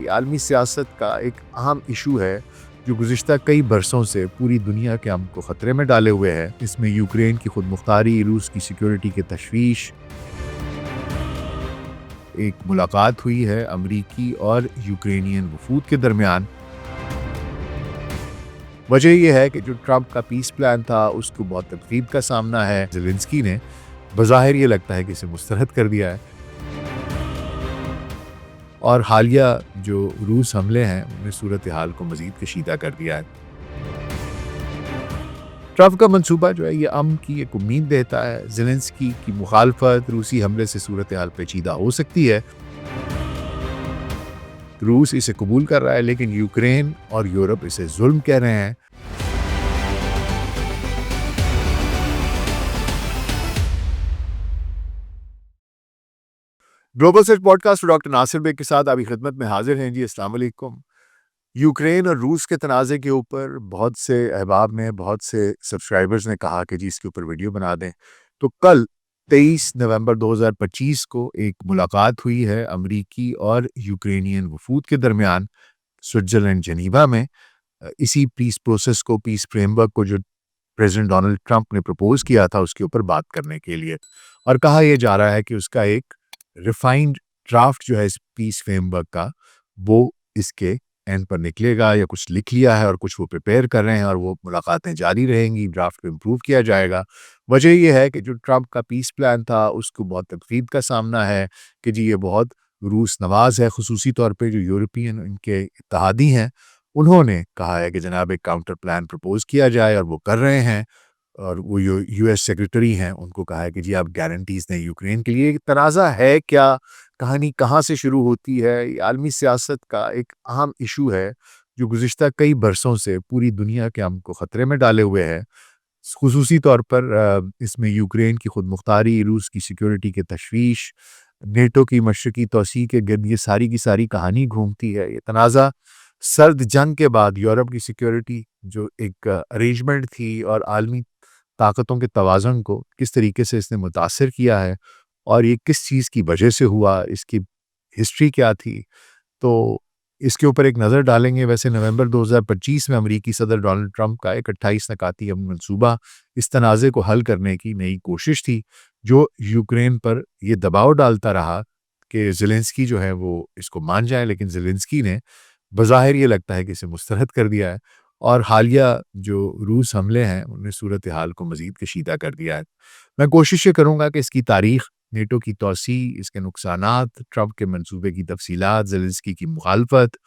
یہ عالمی سیاست کا ایک اہم ایشو ہے جو گزشتہ کئی برسوں سے پوری دنیا کے امن کو خطرے میں ڈالے ہوئے ہے۔ اس میں یوکرین کی خود مختاری، روس کی سیکیورٹی کی تشویش۔ ایک ملاقات ہوئی ہے امریکی اور یوکرینین وفود کے درمیان۔ وجہ یہ ہے کہ جو ٹرمپ کا پیس پلان تھا اس کو بہت تنقید کا سامنا ہے۔ زیلنسکی نے بظاہر یہ لگتا ہے کہ اسے مسترد کر دیا ہے، اور حالیہ جو روس حملے ہیں انہوں نے صورتحال کو مزید کشیدہ کر دیا ہے۔ ٹرمپ کا منصوبہ جو ہے یہ امن کی ایک امید دیتا ہے۔ زیلنسکی کی مخالفت، روسی حملے سے صورتحال پیچیدہ ہو سکتی ہے۔ روس اسے قبول کر رہا ہے لیکن یوکرین اور یورپ اسے ظلم کہہ رہے ہیں۔ Global search podcast doctor Nasir Baig کے ساتھ آپ کی خدمت میں حاضر ہیں۔ جی السلام علیکم۔ یوکرین اور روس کے تنازع کے اوپر بہت سے احباب نے، بہت سے سبسکرائبرز نے کہا کہ جی اس کے اوپر ویڈیو بنا دیں، تو کل 23 نومبر 2025 کو ایک ملاقات ہوئی ہے امریکی اور یوکرینین وفود کے درمیان سوئٹزرلینڈ جنیوا میں، اسی پیس پروسیس کو، پیس فریم ورک کو جو پریزیڈنٹ ڈونلڈ ٹرمپ نے پروپوز کیا تھا اس کے اوپر بات کرنے کے لیے، اور کہا یہ جا رہا ہے کہ اس کا ایک ریفائنڈ ڈرافٹ جو ہے اس پیس فریم ورک کا وہ اس کے اینڈ پر نکلے گا، یا کچھ لکھ لیا ہے اور کچھ وہ پریپیئر کر رہے ہیں، اور وہ ملاقاتیں جاری رہیں گی، ڈرافٹ کو امپروو کیا جائے گا۔ وجہ یہ ہے کہ جو ٹرمپ کا پیس پلان تھا اس کو بہت تنقید کا سامنا ہے کہ جی یہ بہت روس نواز ہے، خصوصی طور پہ جو یورپین ان کے اتحادی ہیں انہوں نے کہا ہے کہ جناب ایک کاؤنٹر پلان پرپوز کیا جائے، اور وہ کر رہے ہیں، اور وہ یو ایس سیکریٹری ہیں ان کو کہا ہے کہ جی آپ گارنٹیز دیں یوکرین کے لیے۔ تنازع ہے کیا، کہانی کہاں سے شروع ہوتی ہے؟ یہ عالمی سیاست کا ایک اہم ایشو ہے جو گزشتہ کئی برسوں سے پوری دنیا کے امن کو خطرے میں ڈالے ہوئے ہے، خصوصی طور پر اس میں یوکرین کی خود مختاری، روس کی سیکیورٹی کی تشویش، نیٹو کی مشرقی توسیع کے گرد یہ ساری کی ساری کہانی گھومتی ہے۔ یہ تنازع سرد جنگ کے بعد یورپ کی سیکیورٹی جو ایک ارینجمنٹ تھی اور عالمی طاقتوں کے توازن کو کس طریقے سے اس نے متاثر کیا ہے، اور یہ کس چیز کی وجہ سے ہوا، اس کی ہسٹری کیا تھی، تو اس کے اوپر ایک نظر ڈالیں گے۔ ویسے نومبر 2025 میں امریکی صدر ڈونلڈ ٹرمپ کا ایک 28 نکاتی منصوبہ اس تنازع کو حل کرنے کی نئی کوشش تھی، جو یوکرین پر یہ دباؤ ڈالتا رہا کہ زیلنسکی جو ہے وہ اس کو مان جائے، لیکن زیلنسکی نے بظاہر یہ لگتا ہے کہ اسے مسترد کر دیا ہے، اور حالیہ جو روس حملے ہیں انہوں نے صورتحال کو مزید کشیدہ کر دیا ہے۔ میں کوشش یہ کروں گا کہ اس کی تاریخ، نیٹو کی توسیع، اس کے نقصانات، ٹرمپ کے منصوبے کی تفصیلات، زیلنسکی کی مخالفت،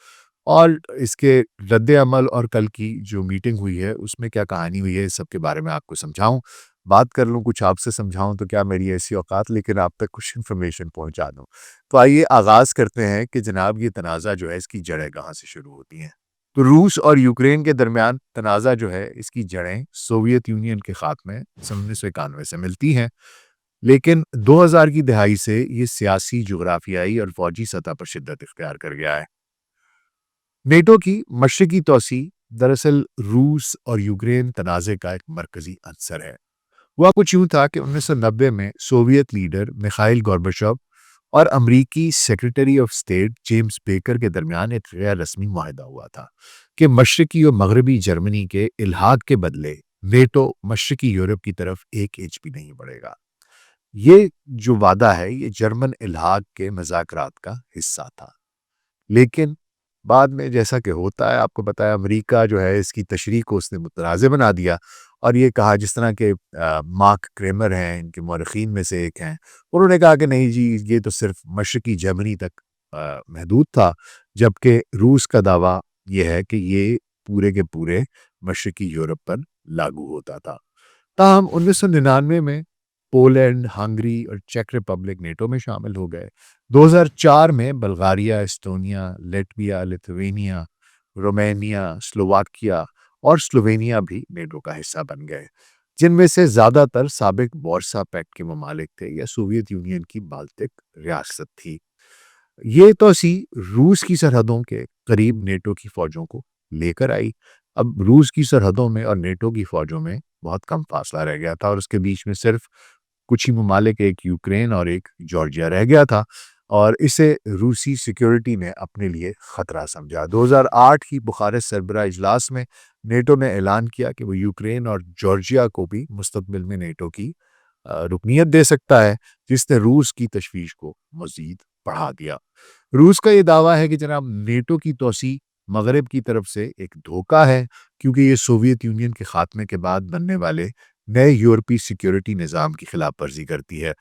اور اس کے رد عمل، اور کل کی جو میٹنگ ہوئی ہے اس میں کیا کہانی ہوئی ہے، اس سب کے بارے میں آپ کو سمجھاؤں، بات کر لوں، کچھ آپ سے سمجھاؤں تو کیا میری ایسی اوقات، لیکن آپ تک کچھ انفارمیشن پہنچا دوں۔ تو آئیے آغاز کرتے ہیں کہ جناب یہ تنازع جو ہے اس کی جڑیں کہاں سے شروع ہوتی ہیں۔ تو روس اور یوکرین کے درمیان تنازع جو ہے اس کی جڑیں سوویت یونین کے خاتمے 1991 سے ملتی ہیں، لیکن 2000 کی دہائی سے یہ سیاسی، جغرافیائی اور فوجی سطح پر شدت اختیار کر گیا ہے۔ نیٹو کی مشرقی توسیع دراصل روس اور یوکرین تنازع کا ایک مرکزی عنصر ہے۔ وہ کچھ یوں تھا کہ 1990 میں سوویت لیڈر میخائیل گورباچوف اور امریکی secretary of state James baker کے درمیان ایک غیر رسمی معاہدہ ہوا تھا کہ مشرقی اور مغربی جرمنی کے الحاق کے بدلے نیٹو مشرقی یورپ کی طرف ایک انچ بھی نہیں بڑھے گا۔ یہ جو وعدہ ہے یہ جرمن الحاق کے مذاکرات کا حصہ تھا، لیکن بعد میں جیسا کہ ہوتا ہے، آپ کو بتایا، امریکہ جو ہے اس کی تشریح کو اس نے متنازع بنا دیا، اور یہ کہا، جس طرح کہ مارک کریمر ہیں، ان کے مورخین میں سے ایک ہیں، انہوں نے کہا کہ نہیں جی یہ تو صرف مشرقی جرمنی تک محدود تھا، جبکہ روس کا دعویٰ یہ ہے کہ یہ پورے کے پورے مشرقی یورپ پر لاگو ہوتا تھا۔ تاہم 1999 میں پولینڈ، ہنگری اور چیک ریپبلک نیٹو میں شامل ہو گئے۔ 2004 میں بلغاریہ، اسٹونیا، لیٹویا، لیتھوینیا، رومینیا، سلوواکیا اور سلووینیا بھی نیٹو کا حصہ بن گئے، جن میں سے زیادہ تر سابق وارسا پیکٹ کے ممالک تھے یا سوویت یونین کی بالٹک ریاست تھی۔ یہ توسیع روس کی سرحدوں کے قریب نیٹو کی فوجوں کو لے کر آئی۔ اب روس کی سرحدوں میں اور نیٹو کی فوجوں میں بہت کم فاصلہ رہ گیا تھا، اور اس کے بیچ میں صرف کچھ ہی ممالک، ایک یوکرین اور ایک جارجیا رہ گیا تھا، اور اسے روسی سیکیورٹی نے اپنے لیے خطرہ سمجھا۔ 2008 کی بخارسٹ سربراہ اجلاس میں نیٹو نے اعلان کیا کہ وہ یوکرین اور جارجیا کو بھی مستقبل میں نیٹو کی رکنیت دے سکتا ہے، جس نے روس کی تشویش کو مزید بڑھا دیا۔ روس کا یہ دعویٰ ہے کہ جناب نیٹو کی توسیع مغرب کی طرف سے ایک دھوکہ ہے، کیونکہ یہ سوویت یونین کے خاتمے کے بعد بننے والے نئے یورپی سیکیورٹی نظام کی خلاف ورزی کرتی ہے۔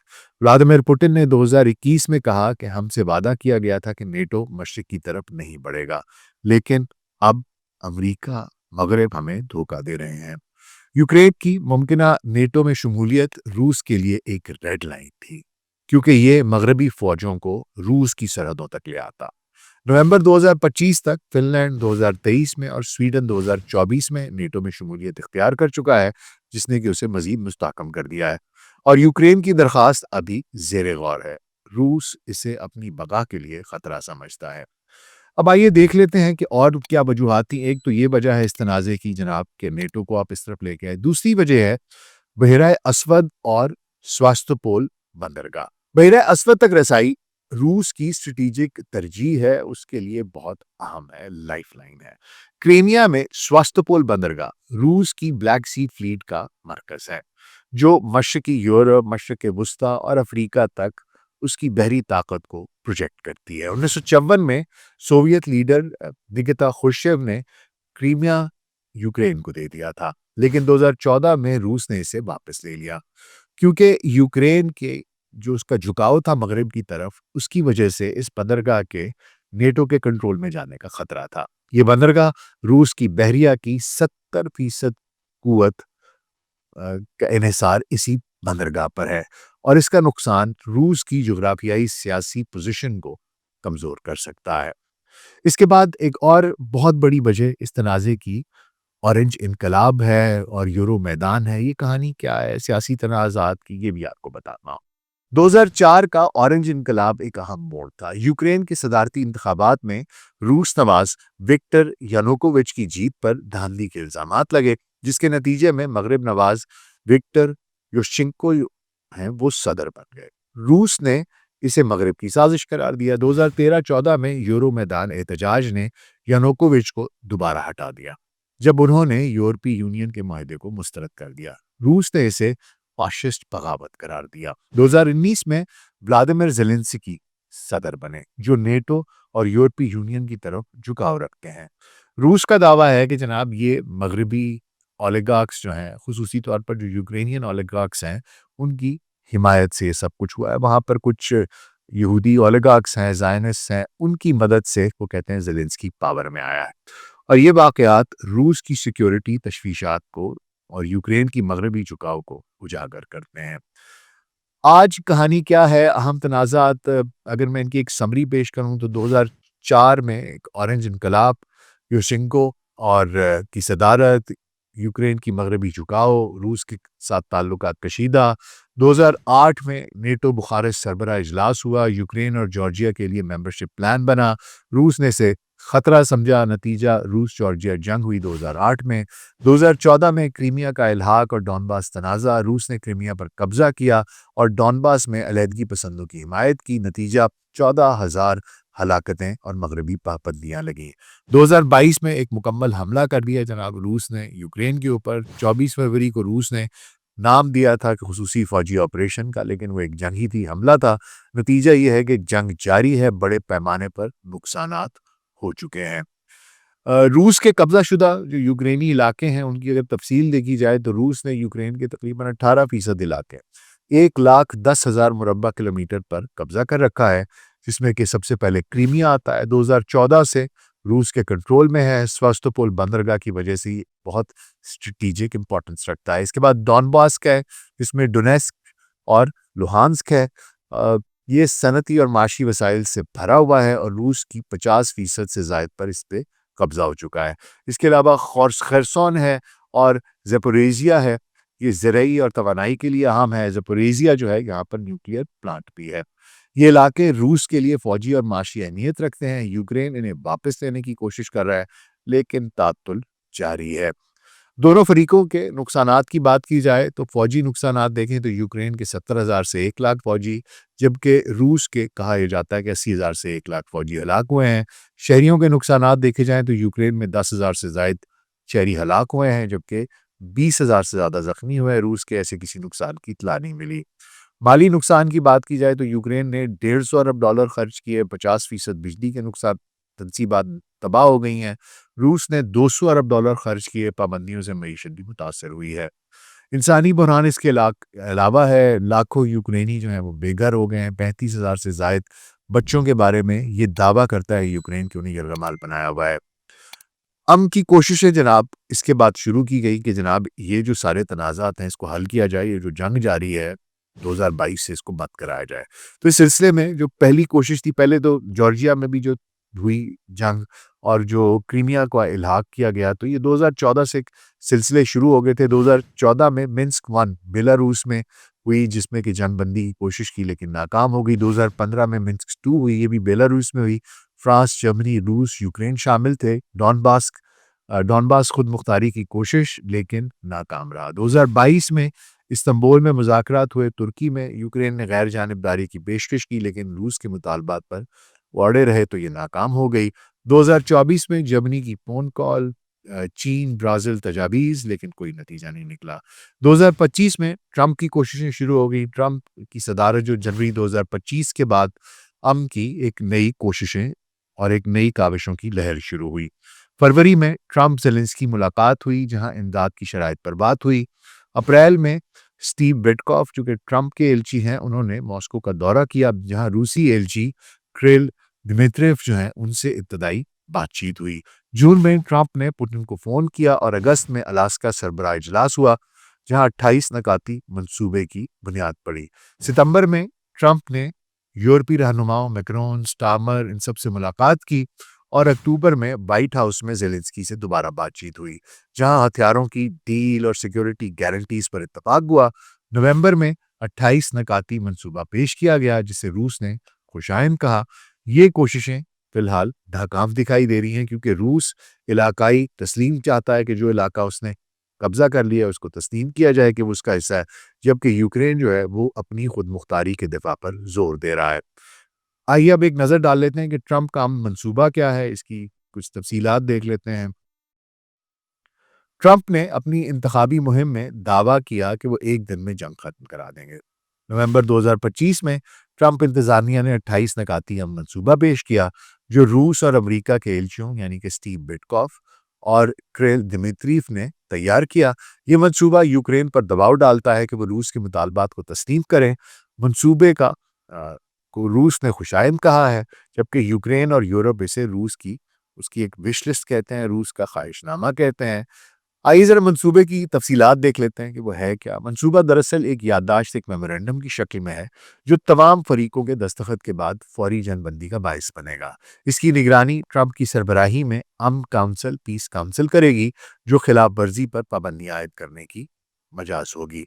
ولادیمیر پوٹن نے 2021 میں کہا کہ ہم سے وعدہ کیا گیا تھا کہ نیٹو مشرق کی طرف نہیں بڑھے گا، لیکن اب امریکہ مغرب ہمیں دھوکہ دے رہے ہیں۔ یوکرین کی ممکنہ نیٹو میں شمولیت روس کے لیے ایک ریڈ لائن تھی، کیونکہ یہ مغربی فوجوں کو روس کی سرحدوں تک لے آتا۔ نومبر 2025 تک فن لینڈ 2023 میں اور سویڈن 2024 میں نیٹو میں شمولیت اختیار کر چکا ہے، جس نے کہ اسے مزید مستحکم کر دیا ہے، اور یوکرین کی درخواست ابھی زیر غور ہے۔ روس اسے اپنی بقا کے لیے خطرہ سمجھتا ہے۔ اب آئیے دیکھ لیتے ہیں کہ اور کیا وجوہات تھیں۔ ایک تو یہ وجہ ہے اس تنازع کی جناب کہ نیٹو کو آپ اس طرف لے کے آئے۔ دوسری وجہ ہے بحیرہ اسود اور سواستوپول بندرگاہ۔ بحیرہ اسود تک رسائی روس کی اسٹریٹجک ترجیح ہے، اس کے لیے بہت اہم ہے، لائف لائن ہے۔ کرائمیا میں سواستوپول بندرگاہ روس کی بلیک سی فلیٹ کا مرکز ہے، جو مشرقی یورپ، مشرق وسطیٰ اور افریقہ تک اس کی بحری طاقت کو پروجیکٹ کرتی ہے۔ 1954 میں سوویت لیڈر نکیتا خروشچیو نے کرائمیا یوکرین کو دے دیا تھا، لیکن 2014 میں روس نے اسے واپس لے لیا، کیونکہ یوکرین کے جو اس کا جھکاؤ تھا مغرب کی طرف، اس کی وجہ سے اس بندرگاہ کے نیٹو کے کنٹرول میں جانے کا خطرہ تھا۔ یہ بندرگاہ روس کی بحریہ کی 70% قوت کا انحصار اسی بندرگاہ پر ہے، اور اس کا نقصان روس کی جغرافیائی سیاسی پوزیشن کو کمزور کر سکتا ہے۔ اس کے بعد ایک اور بہت بڑی وجہ اس تنازع کی اورنج انقلاب ہے اور یورو میدان ہے۔ یہ کہانی کیا ہے سیاسی تنازعات کی، یہ بھی آپ کو بتانا۔ 2004 کا اورنج انقلاب ایک اہم موڑ تھا۔ یوکرین کے صدارتی انتخابات میں روس نواز وکٹر یانوکووچ کی جیت پر دھاندلی کے الزامات لگے، جس کے نتیجے میں مغرب نواز وکٹر یوشچنکو ہیں وہ صدر بن گئے۔ روس نے اسے مغرب کی سازش قرار دیا۔ 2013-14 میں یورو میدان احتجاج نے یانوکووچ کو دوبارہ ہٹا دیا، جب انہوں نے یورپی یونین کے معاہدے کو مسترد کر دیا۔ روس نے اسے فاشسٹ بغاوت قرار دیا۔ 2019 میں ولادیمیر زیلنسکی صدر بنے، جو نیٹو اور یورپی یونین کی طرف جھکاؤ رکھتے ہیں۔ روس کا دعویٰ ہے کہ جناب یہ مغربی اولیگارکس جو ہیں، خصوصی طور پر جو یوکرینین اولیگارکس ہیں، ان کی حمایت سے یہ سب کچھ ہوا ہے۔ وہاں پر کچھ یہودی اولیگارکس ہیں، زائنسٹ ہیں، ان کی مدد سے وہ کہتے ہیں زیلنسکی پاور میں آیا ہے، اور یہ واقعات روس کی سیکیورٹی تشویشات کو اور یوکرین کی مغربی جھکاؤ کو اجاگر کرتے ہیں۔ آج کہانی کیا ہے؟ اہم تنازعات اگر میں ان کی ایک سمری پیش کروں تو 2004 میں ایک اورنج انقلاب، یوشچنکو اور کی صدارت، یوکرین کی مغربی جھکاؤ، روس کے ساتھ تعلقات کشیدہ۔ 2008 میں نیٹو بخارسٹ سربراہ اجلاس ہوا، یوکرین اور جارجیا کے لیے ممبرشپ پلان بنا، روس نے اسے خطرہ سمجھا، نتیجہ روس جارجیا جنگ ہوئی 2008 میں۔ 2014 میں کرائمیا کا الحاق اور ڈونباس تنازع، روس نے کرائمیا پر قبضہ کیا اور ڈونباس میں علیحدگی پسندوں کی حمایت کی، نتیجہ 14,000 ہلاکتیں اور مغربی پابندیاں لگیں۔ 2022 میں ایک مکمل حملہ کر دیا جناب روس نے یوکرین کے اوپر۔ 24 فروری کو روس نے نام دیا تھا کہ خصوصی فوجی آپریشن کا، لیکن وہ ایک جنگ ہی تھی، حملہ تھا۔ نتیجہ یہ ہے کہ جنگ جاری ہے، بڑے پیمانے پر نقصانات ہو چکے ہیں۔ روس کے قبضہ شدہ جو یوکرینی علاقے ہیں ان کی اگر تفصیل دیکھی جائے تو روس نے یوکرین کے تقریباً 18% علاقے 1,10,000 مربع کلومیٹر پر قبضہ کر رکھا ہے، جس میں کہ سب سے پہلے کرائمیا آتا ہے، 2014 سے روس کے کنٹرول میں ہے۔ سواستوپول بندرگاہ کی وجہ سے یہ بہت اسٹریٹجک امپورٹنس رکھتا ہے۔ اس کے بعد ڈونباس کا ہے، جس میں ڈونیسک اور لوہانسک ہے۔ یہ صنعتی اور معاشی وسائل سے بھرا ہوا ہے اور روس کی 50% سے زائد پر اس پہ قبضہ ہو چکا ہے۔ اس کے علاوہ خرسون ہے اور زیپوریزیا ہے، یہ زرعی اور توانائی کے لیے اہم ہے۔ زیپوریزیا جو ہے یہاں پر نیوکلیئر پلانٹ بھی ہے۔ یہ علاقے روس کے لیے فوجی اور معاشی اہمیت رکھتے ہیں۔ یوکرین انہیں واپس لینے کی کوشش کر رہا ہے، لیکن تعطل جاری ہے۔ دونوں فریقوں کے نقصانات کی بات کی جائے تو فوجی نقصانات دیکھیں تو یوکرین کے 70,000 سے 1 لاکھ فوجی، جبکہ روس کے کہا یہ جاتا ہے کہ 80,000 سے 1 لاکھ فوجی ہلاک ہوئے ہیں۔ شہریوں کے نقصانات دیکھے جائیں تو یوکرین میں 10,000 سے زائد شہری ہلاک ہوئے ہیں، جبکہ 20,000 سے زیادہ زخمی ہوئے ہیں۔ روس کے ایسے کسی نقصان کی اطلاع نہیں ملی۔ مالی نقصان کی بات کی جائے تو یوکرین نے $150 ارب خرچ کیے، 50% بجلی کے نقصان تنصیبات تباہ ہو گئی ہیں۔ روس نے $200 ارب خرچ کیے، پابندیوں سے معیشت بھی متاثر ہوئی ہے۔ انسانی بحران اس کے علاوہ ہے، لاکھوں یوکرینی جو ہیں وہ بے گھر ہو گئے ہیں۔ 35,000 سے زائد بچوں کے بارے میں یہ دعویٰ کرتا ہے یوکرین کہ انہیں یرغمال بنایا ہوا ہے۔ امن کی کوششیں جناب اس کے بعد شروع کی گئی کہ جناب یہ جو سارے تنازعات ہیں اس کو حل کیا جائے، یہ جو جنگ جاری ہے 2022 سے اس کو بند کرایا جائے۔ تو اس سلسلے میں جو پہلی کوشش تھی، پہلے تو جارجیا میں بھی جو ہوئی جنگ اور جو کرائمیا کو الحاق کیا گیا، تو یہ 2014 سے سلسلے شروع ہو گئے تھے۔ 2014 میں منسک 1 بیلاروس میں ہوئی، جس میں کہ جنگ بندی کی کوشش کی لیکن ناکام ہو گئی۔ 2015 میں منسک 2 ہوئی، یہ بھی بیلاروس میں ہوئی۔ فرانس، جرمنی، روس، یوکرین شامل تھے۔ ڈونباس خود مختاری کی کوشش لیکن ناکام رہا۔ 2022 میں استنبول میں مذاکرات ہوئے۔ ترکی میں یوکرین نے غیر جانبداری کی پیشکش کی لیکن روس کے مطالبات پر وہ اڑے رہے تو یہ ناکام ہو گئی۔ 2024 میں جرمنی کی فون کال، چین، برازیل تجاویز، لیکن کوئی نتیجہ نہیں نکلا۔ 2025 میں ٹرمپ کی کوششیں شروع ہو گئی۔ ٹرمپ کی صدارت جو جنوری 2025 کے بعد امن کی ایک نئی کوششیں اور ایک نئی کاوشوں کی لہر شروع ہوئی۔ فروری میں ٹرمپ زیلنسکی ملاقات ہوئی جہاں امداد کی شرائط پر بات ہوئی۔ اپریل میں سٹیو وٹکوف جو کہ ٹرمپ کے ایلچی ہیں، انہوں نے ماسکو کا دورہ کیا جہاں روسی ایلچی کریل دمیتریف جو ہیں ان سے ابتدائی بات چیت ہوئی۔ جون میں ٹرمپ نے پوٹن کو فون کیا اور اگست میں الاسکا سربراہ اجلاس ہوا جہاں 28 نکاتی منصوبے کی بنیاد پڑی۔ ستمبر میں ٹرمپ نے یورپی رہنماؤں میکرون، سٹارمر ان سب سے ملاقات کی اور اکتوبر میں وائٹ ہاؤس میں زیلنسکی سے دوبارہ بات چیت ہوئی جہاں ہتھیاروں کی ڈیل اور سیکیورٹی گارنٹیز پر اتفاق ہوا۔ نومبر میں 28 نکاتی منصوبہ پیش کیا گیا جسے روس نے خوشائند کہا۔ یہ کوششیں فی الحال ناکام دکھائی دے رہی ہیں کیونکہ روس علاقائی تسلیم چاہتا ہے کہ جو علاقہ اس نے قبضہ کر لیا اس کو تسلیم کیا جائے کہ وہ اس کا حصہ ہے، جبکہ یوکرین جو ہے وہ اپنی خود مختاری کے دفاع پر زور دے رہا ہے۔ آئیے اب ایک نظر ڈال لیتے ہیں کہ ٹرمپ کا منصوبہ کیا ہے، اس کی کچھ تفصیلات دیکھ لیتے ہیں۔ ٹرمپ نے اپنی انتخابی مہم میں دعویٰ کیا کہ وہ ایک دن میں جنگ ختم کرا دیں گے۔ نومبر 2025 میں ٹرمپ انتظامیہ نے 28 نکاتی منصوبہ پیش کیا جو روس اور امریکہ کے ایلچیوں یعنی کہ سٹیو وٹکوف اور کریل دمیتریف نے تیار کیا۔ یہ منصوبہ یوکرین پر دباؤ ڈالتا ہے کہ وہ روس کے مطالبات کو تسلیم کریں۔ منصوبے کو روس نے خوشائند کہا ہے، جبکہ یوکرین اور یورپ اسے اس کی ایک وش لسٹ کہتے ہیں، روس کا خواہش نامہ کہتے ہیں۔ آئیے ذرا منصوبے کی تفصیلات دیکھ لیتے ہیں کہ وہ ہے کیا۔ منصوبہ دراصل ایک یادداشت، ایک میمورنڈم کی شکل میں ہے جو تمام فریقوں کے دستخط کے بعد فوری جنگ بندی کا باعث بنے گا۔ اس کی نگرانی ٹرمپ کی سربراہی میں امن کونسل، پیس کونسل کرے گی جو خلاف ورزی پر پابندی عائد کرنے کی مجاز ہوگی۔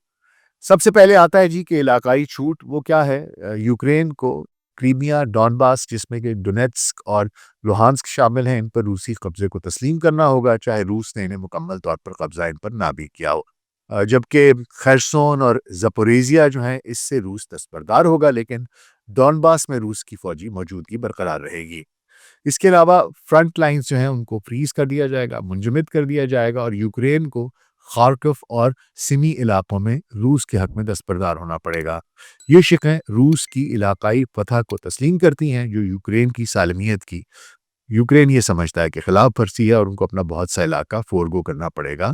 سب سے پہلے آتا ہے کہ علاقائی چھوٹ وہ کیا ہے۔ یوکرین کو کرائمیا، ڈونباس جس میں کہ ڈونیٹسک اور لوہانسک شامل ہیں، ان پر روسی قبضے کو تسلیم کرنا ہوگا چاہے روس نے انہیں مکمل طور پر قبضہ ان پر نہ بھی کیا ہو، جبکہ خیرسون اور زپوریزیا جو ہیں اس سے روس دستبردار ہوگا لیکن ڈونباس میں روس کی فوجی موجودگی برقرار رہے گی۔ اس کے علاوہ فرنٹ لائنز جو ہیں ان کو فریز کر دیا جائے گا، منجمد کر دیا جائے گا اور یوکرین کو خارکف اور سمی علاقوں میں روس کے حق میں دستبردار ہونا پڑے گا۔ یہ شقیں روس کی علاقائی فتح کو تسلیم کرتی ہیں جو یوکرین کی سالمیت کی یوکرین یہ سمجھتا ہے کہ خلاف ورزی ہے اور ان کو اپنا بہت سا علاقہ فورگو کرنا پڑے گا،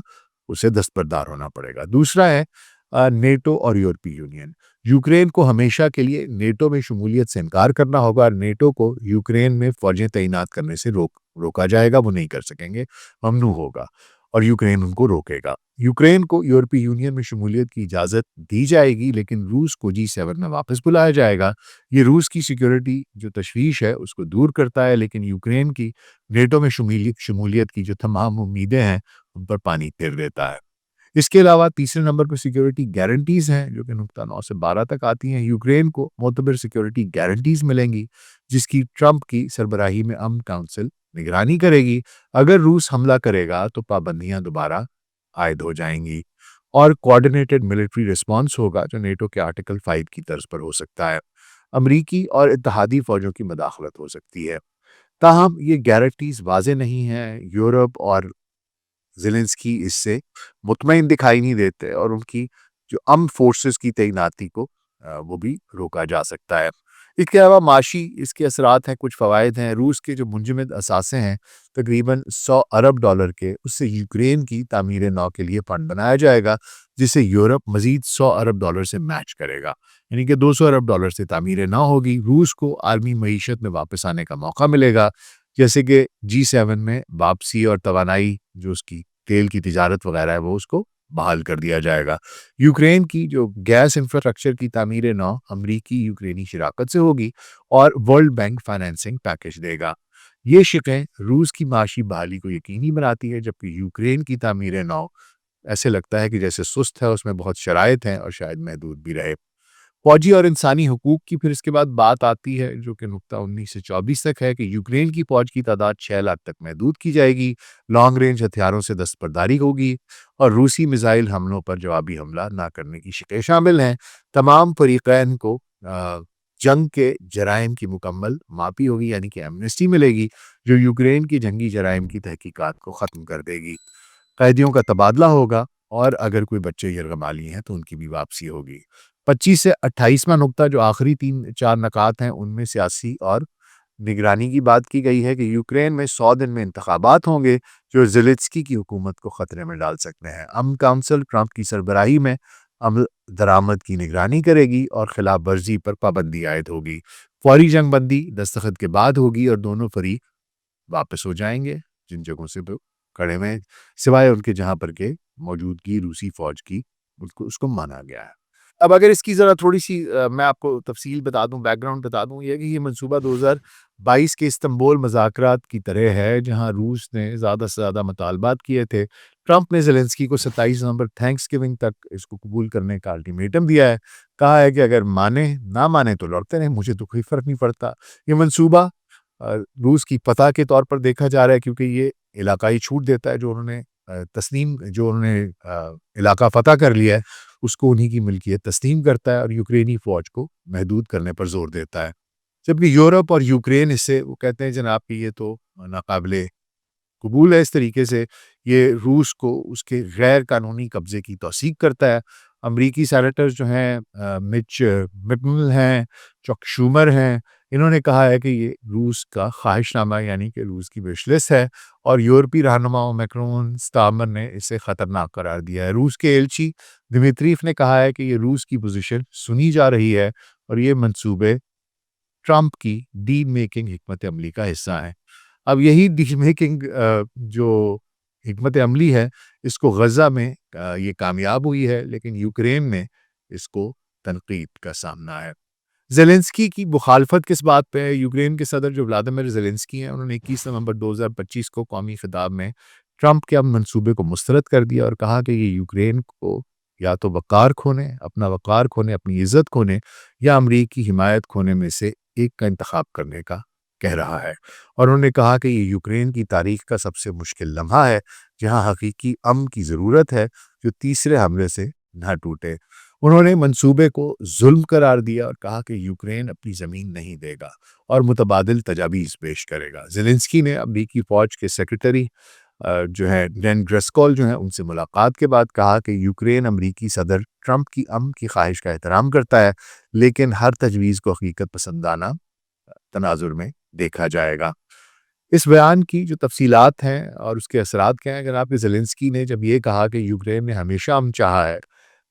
اسے دستبردار ہونا پڑے گا۔ دوسرا ہے نیٹو اور یورپی یونین۔ یوکرین کو ہمیشہ کے لیے نیٹو میں شمولیت سے انکار کرنا ہوگا اور نیٹو کو یوکرین میں فوجیں تعینات کرنے سے روکا جائے گا، وہ نہیں کر سکیں گے، ممنوع ہوگا اور یوکرین ان کو روکے گا۔ یوکرین کو یورپی یونین میں شمولیت کی اجازت دی جائے گی لیکن روس کو G7 میں واپس بلایا جائے گا۔ یہ روس کی سیکیورٹی جو تشویش ہے اس کو دور کرتا ہے لیکن یوکرین کی نیٹو میں شمولیت کی جو تمام امیدیں ہیں ان پر پانی پھیر دیتا ہے۔ اس کے علاوہ تیسرے نمبر پر سیکیورٹی گارنٹیز ہیں جو کہ نقطہ 9 سے 12 تک آتی ہیں۔ یوکرین کو معتبر سیکیورٹی گارنٹیز ملیں گی جس کی ٹرمپ کی سربراہی میں امن کونسل نگرانی کرے گی۔ اگر روس حملہ کرے گا تو پابندیاں دوبارہ عائد ہو جائیں گی اور کوآرڈینیٹڈ ملٹری ریسپانس ہوگا جو نیٹو کے آرٹیکل 5 کی طرز پر ہو سکتا ہے۔ امریکی اور اتحادی فوجوں کی مداخلت ہو سکتی ہے، تاہم یہ گارنٹیز واضح نہیں ہیں۔ یورپ اور زیلنسکی اس سے مطمئن دکھائی نہیں دیتے اور ان کی جو فورسز کی تعیناتی کو وہ بھی روکا جا سکتا ہے۔ اس کے علاوہ معاشی اس کے اثرات ہیں، کچھ فوائد ہیں۔ روس کے جو منجمد اثاثے ہیں تقریباً $100 ارب کے، اس سے یوکرین کی تعمیر نو کے لیے فنڈ بنایا جائے گا، جسے یورپ مزید $100 ارب سے میچ کرے گا، یعنی کہ $200 ارب سے تعمیر نو ہوگی۔ روس کو عالمی معیشت میں واپس آنے کا موقع ملے گا، جیسے کہ G7 میں واپسی اور توانائی جو اس کی تیل کی تجارت وغیرہ ہے وہ اس کو بحال کر دیا جائے گا۔ یوکرین کی جو گیس انفراسٹرکچر کی تعمیر نو امریکی یوکرینی شراکت سے ہوگی اور ورلڈ بینک فائنینسنگ پیکج دے گا۔ یہ شقیں روس کی معاشی بحالی کو یقینی بناتی ہے، جبکہ یوکرین کی تعمیر نو ایسے لگتا ہے کہ جیسے سست ہے، اس میں بہت شرائط ہیں اور شاید محدود بھی رہے۔ فوجی اور انسانی حقوق کی پھر اس کے بعد بات آتی ہے، جو کہ نقطہ 19 سے 24 تک ہے، کہ یوکرین کی فوج کی تعداد 6 لاکھ تک محدود کی جائے گی، لانگ رینج ہتھیاروں سے دستبرداری ہوگی اور روسی میزائل حملوں پر جوابی حملہ نہ کرنے کی شقیں شامل ہیں۔ تمام فریقین کو جنگ کے جرائم کی مکمل معافی ہوگی، یعنی کہ ایمنسٹی ملے گی، جو یوکرین کی جنگی جرائم کی تحقیقات کو ختم کر دے گی۔ قیدیوں کا تبادلہ ہوگا اور اگر کوئی بچے یرغمالی ہیں تو ان کی بھی واپسی ہوگی۔ 25 سے 28واں نقطہ جو آخری 3-4 نکات ہیں، ان میں سیاسی اور نگرانی کی بات کی گئی ہے کہ یوکرین میں 100 دن میں انتخابات ہوں گے جو زیلنسکی کی حکومت کو خطرے میں ڈال سکتے ہیں۔ امن کونسل ٹرمپ کی سربراہی میں عمل درآمد کی نگرانی کرے گی اور خلاف ورزی پر پابندی عائد ہوگی۔ فوری جنگ بندی دستخط کے بعد ہوگی اور دونوں فریق واپس ہو جائیں گے جن جگہوں سے وہ کھڑے ہوئے ہیں، سوائے ان کے جہاں پر کہ موجودگی روسی فوج کی اس کو مانا گیا ہے۔ اب اگر اس کی ذرا تھوڑی سی میں آپ کو تفصیل بتا دوں، بیک گراؤنڈ بتا دوں، یہ کہ یہ منصوبہ 2022 کے استنبول مذاکرات کی طرح ہے، جہاں روس نے زیادہ سے زیادہ مطالبات کیے تھے۔ ٹرمپ نے زیلنسکی کو 27 نومبر تھینکس گیونگ تک اس کو قبول کرنے کا الٹیمیٹم دیا ہے، کہا ہے کہ اگر نہ مانے تو لڑتے رہیں، مجھے تو کوئی فرق نہیں پڑتا۔ یہ منصوبہ روس کی فتح کے طور پر دیکھا جا رہا ہے، کیونکہ یہ علاقائی چھوٹ دیتا ہے جو انہوں نے علاقہ فتح کر لیا ہے، اس کو انہی کی ملکیت تسلیم کرتا ہے اور یوکرینی فوج کو محدود کرنے پر زور دیتا ہے۔ جبکہ یورپ اور یوکرین اس سے وہ کہتے ہیں جناب کہ یہ تو ناقابل قبول ہے، اس طریقے سے یہ روس کو اس کے غیر قانونی قبضے کی توثیق کرتا ہے۔ امریکی سینیٹرز جو ہیں مچ مکنل ہیں، چک شومر ہیں، انہوں نے کہا ہے کہ یہ روس کا خواہش نامہ، یعنی کہ روس کی وش لسٹ ہے، اور یورپی رہنماؤں میکرون سٹارمر نے اسے خطرناک قرار دیا ہے۔ روس کے ایلچی دمیتریف نے کہا ہے کہ یہ روس کی پوزیشن سنی جا رہی ہے اور یہ منصوبے ٹرمپ کی ڈیل میکنگ حکمت عملی کا حصہ ہیں۔ اب یہی ڈیل میکنگ جو حکمت عملی ہے، اس کو غزہ میں یہ کامیاب ہوئی ہے، لیکن یوکرین میں اس کو تنقید کا سامنا ہے۔ زیلنسکی کی مخالفت کس بات پہ ہے؟ یوکرین کے صدر جو ولادیمیر زیلنسکی ہیں، انہوں نے 21 نومبر 2025 کو قومی خطاب میں ٹرمپ کے منصوبے کو مسترد کر دیا اور کہا کہ یہ یوکرین کو یا تو اپنا وقار کھونے، اپنی عزت کھونے، یا امریکی حمایت کھونے میں سے ایک کا انتخاب کرنے کا کہہ رہا ہے۔ اور انہوں نے کہا کہ یہ یوکرین کی تاریخ کا سب سے مشکل لمحہ ہے، جہاں حقیقی امن کی ضرورت ہے جو تیسرے حملے سے نہ ٹوٹے۔ انہوں نے منصوبے کو ظلم قرار دیا اور کہا کہ یوکرین اپنی زمین نہیں دے گا اور متبادل تجاویز پیش کرے گا۔ زیلنسکی نے امریکی فوج کے سیکریٹری جو ہیں ڈین ڈریسکول جو ہیں ان سے ملاقات کے بعد کہا کہ یوکرین امریکی صدر ٹرمپ کی امن کی خواہش کا احترام کرتا ہے، لیکن ہر تجویز کو حقیقت پسندانہ تناظر میں دیکھا جائے گا۔ اس بیان کی جو تفصیلات ہیں اور اس کے اثرات کیا ہیں، جناب زیلنسکی نے جب یہ کہا کہ یوکرین نے ہمیشہ امن چاہا ہے،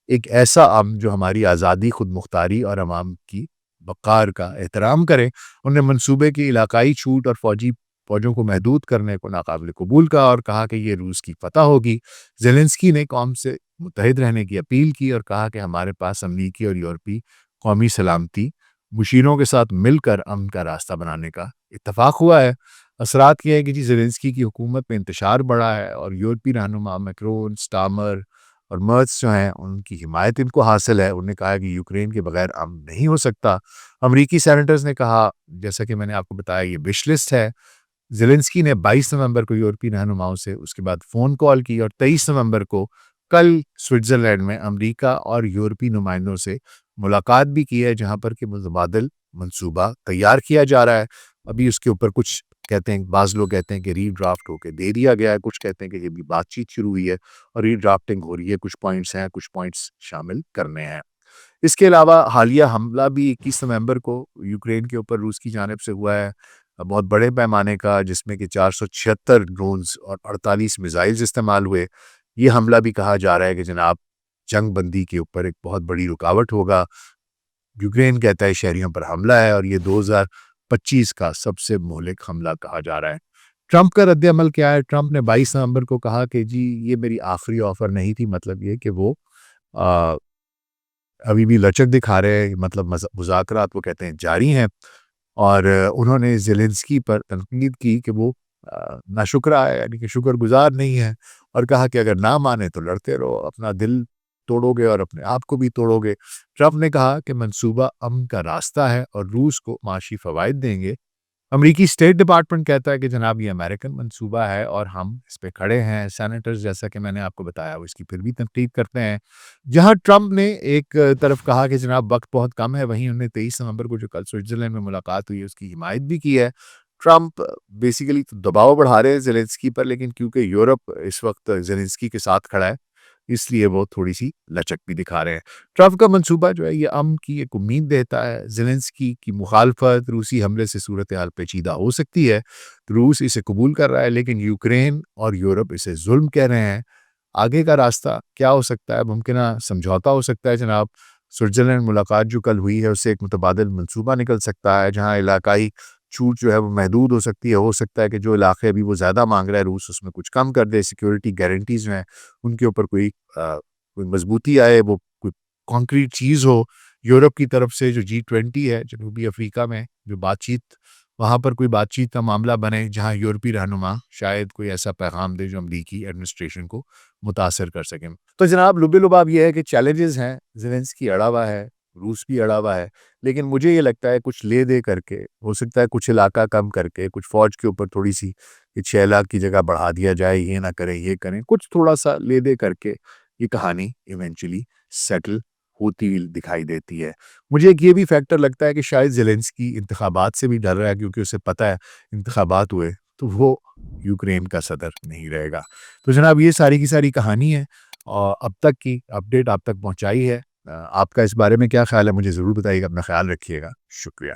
ایک ایسا امن جو ہماری آزادی، خود مختاری اور عوام کی وقار کا احترام کرے، انہوں نے منصوبے کی علاقائی چھوٹ اور فوجوں کو محدود کرنے کو ناقابل قبول کہا اور کہا کہ یہ روس کی فتح ہوگی۔ زیلنسکی نے قوم سے متحد رہنے کی اپیل کی اور کہا کہ ہمارے پاس امریکی اور یورپی قومی سلامتی مشیروں کے ساتھ مل کر امن کا راستہ بنانے کا اتفاق ہوا ہے۔ اثرات یہ ہے کہ زیلنسکی کی حکومت میں انتشار بڑھا ہے اور یورپی رہنما میکرون، سٹارمر اور مرتز جو ہیں ان کی حمایت ان کو حاصل ہے۔ انہوں نے کہا کہ یوکرین کے بغیر امن نہیں ہو سکتا۔ امریکی سینیٹرز نے کہا، جیسا کہ میں نے آپ کو بتایا، یہ وش لسٹ ہے زیلنسکی نے 22 نومبر کو یورپی رہنماؤں سے اس کے بعد فون کال کی اور 23 نومبر کو کل سوئٹزرلینڈ میں امریکہ اور یورپی نمائندوں سے ملاقات بھی کی ہے، جہاں پر کہ متبادل منصوبہ تیار کیا جا رہا ہے۔ ابھی اس کے اوپر کچھ کہتے ہیں، بعض لوگ کہتے ہیں کہ ری ڈرافٹ ہو کے دے دیا گیا ہے، کچھ کہتے ہیں کہ یہ بھی بات چیت شروع ہوئی ہے اور ری ڈرافٹنگ ہو رہی ہے، کچھ پوائنٹس ہیں، کچھ پوائنٹس شامل کرنے ہیں۔ اس کے علاوہ حالیہ حملہ بھی 21 نومبر کو یوکرین کے اوپر روس کی جانب سے ہوا ہے، بہت بڑے پیمانے کا، جس میں کہ 476 ڈرونز اور 48 میزائلز استعمال ہوئے۔ یہ حملہ بھی کہا جا رہا ہے کہ جناب جنگ بندی کے اوپر ایک بہت بڑی رکاوٹ ہوگا۔ یوکرین کہتا ہے شہریوں پر حملہ ہے اور یہ 2025 کا سب سے مہلک حملہ کہا جا رہا ہے۔ ٹرمپ کا رد عمل کیا ہے؟ ٹرمپ نے 22 نومبر کو کہا کہ جی یہ میری آخری آفر نہیں تھی، مطلب یہ کہ وہ ابھی بھی لچک دکھا رہے ہیں، مطلب مذاکرات وہ کہتے ہیں جاری ہیں، اور انہوں نے زیلنسکی پر تنقید کی کہ وہ ناشکرا ہے، یعنی کہ شکر گزار نہیں ہے، اور کہا کہ اگر نہ مانے تو لڑتے رہو، اپنا دل توڑو گے اور اپنے آپ کو بھی توڑو گے۔ ٹرمپ نے کہا کہ منصوبہ امن کا راستہ ہے اور روس کو معاشی فوائد دیں گے۔ امریکی اسٹیٹ ڈپارٹمنٹ کہتا ہے کہ جناب یہ امریکن منصوبہ ہے اور ہم اس پہ کھڑے ہیں۔ سینیٹرز، جیسا کہ میں نے آپ کو بتایا، وہ اس کی پھر بھی تنقید کرتے ہیں۔ جہاں ٹرمپ نے ایک طرف کہا کہ جناب وقت بہت کم ہے، وہیں انہوں نے 23 نومبر کو جو کل سوئٹزرلینڈ میں ملاقات ہوئی ہے اس کی حمایت بھی کی ہے۔ ٹرمپ بیسیکلی دباؤ بڑھا رہے ہیں زیلنسکی پر، لیکن کیونکہ یورپ اس وقت زیلنسکی کے ساتھ کھڑا ہے اس لیے وہ تھوڑی سی لچک بھی دکھا رہے ہیں۔ ٹرمپ کا منصوبہ جو ہے یہ امن کی ایک امید دیتا ہے۔ زیلنسکی کی مخالفت روسی حملے سے صورتحال پیچیدہ ہو سکتی ہے، روس اسے قبول کر رہا ہے، لیکن یوکرین اور یورپ اسے ظلم کہہ رہے ہیں۔ آگے کا راستہ کیا ہو سکتا ہے؟ ممکنہ سمجھوتا ہو سکتا ہے جناب۔ سوئٹزرلینڈ ملاقات جو کل ہوئی ہے اس سے ایک متبادل منصوبہ نکل سکتا ہے، جہاں علاقائی چھوٹ جو ہے وہ محدود ہو سکتا ہے کہ جو علاقے ابھی وہ زیادہ مانگ رہا ہے روس اس میں کچھ کم کر دے، سیکیورٹی گارنٹیز جو ہیں ان کے اوپر کوئی مضبوطی آئے، وہ کوئی کانکریٹ چیز ہو۔ یورپ کی طرف سے جو G20 ہے جنوبی افریقہ میں، جو بات چیت، وہاں پر کوئی بات چیت کا معاملہ بنے جہاں یورپی رہنما شاید کوئی ایسا پیغام دے جو امریکی ایڈمنسٹریشن کو متاثر کر سکیں۔ تو جناب لبے لباب یہ ہے کہ چیلنجز ہیں، زیلنسکی اڑا ہوا ہے، روس بھی اڑا ہوا ہے، لیکن مجھے یہ لگتا ہے کچھ لے دے کر کے، ہو سکتا ہے کچھ علاقہ کم کر کے، کچھ فوج کے اوپر تھوڑی سی کہ 6 لاکھ کی جگہ بڑھا دیا جائے، یہ نہ کریں یہ کریں، کچھ تھوڑا سا لے دے کر کے یہ کہانی ایونچولی سیٹل ہوتی دکھائی دیتی ہے۔ مجھے ایک یہ بھی فیکٹر لگتا ہے کہ شاید زیلنسکی انتخابات سے بھی ڈر رہا ہے، کیونکہ اسے پتہ ہے انتخابات ہوئے تو وہ یوکرین کا صدر نہیں رہے گا۔ تو جناب یہ ساری کی ساری کہانی ہے، اور اب تک کی اپڈیٹ آپ تک پہنچائی ہے۔ آپ کا اس بارے میں کیا خیال ہے؟ مجھے ضرور بتائیے گا، اپنا خیال رکھیے گا، شکریہ۔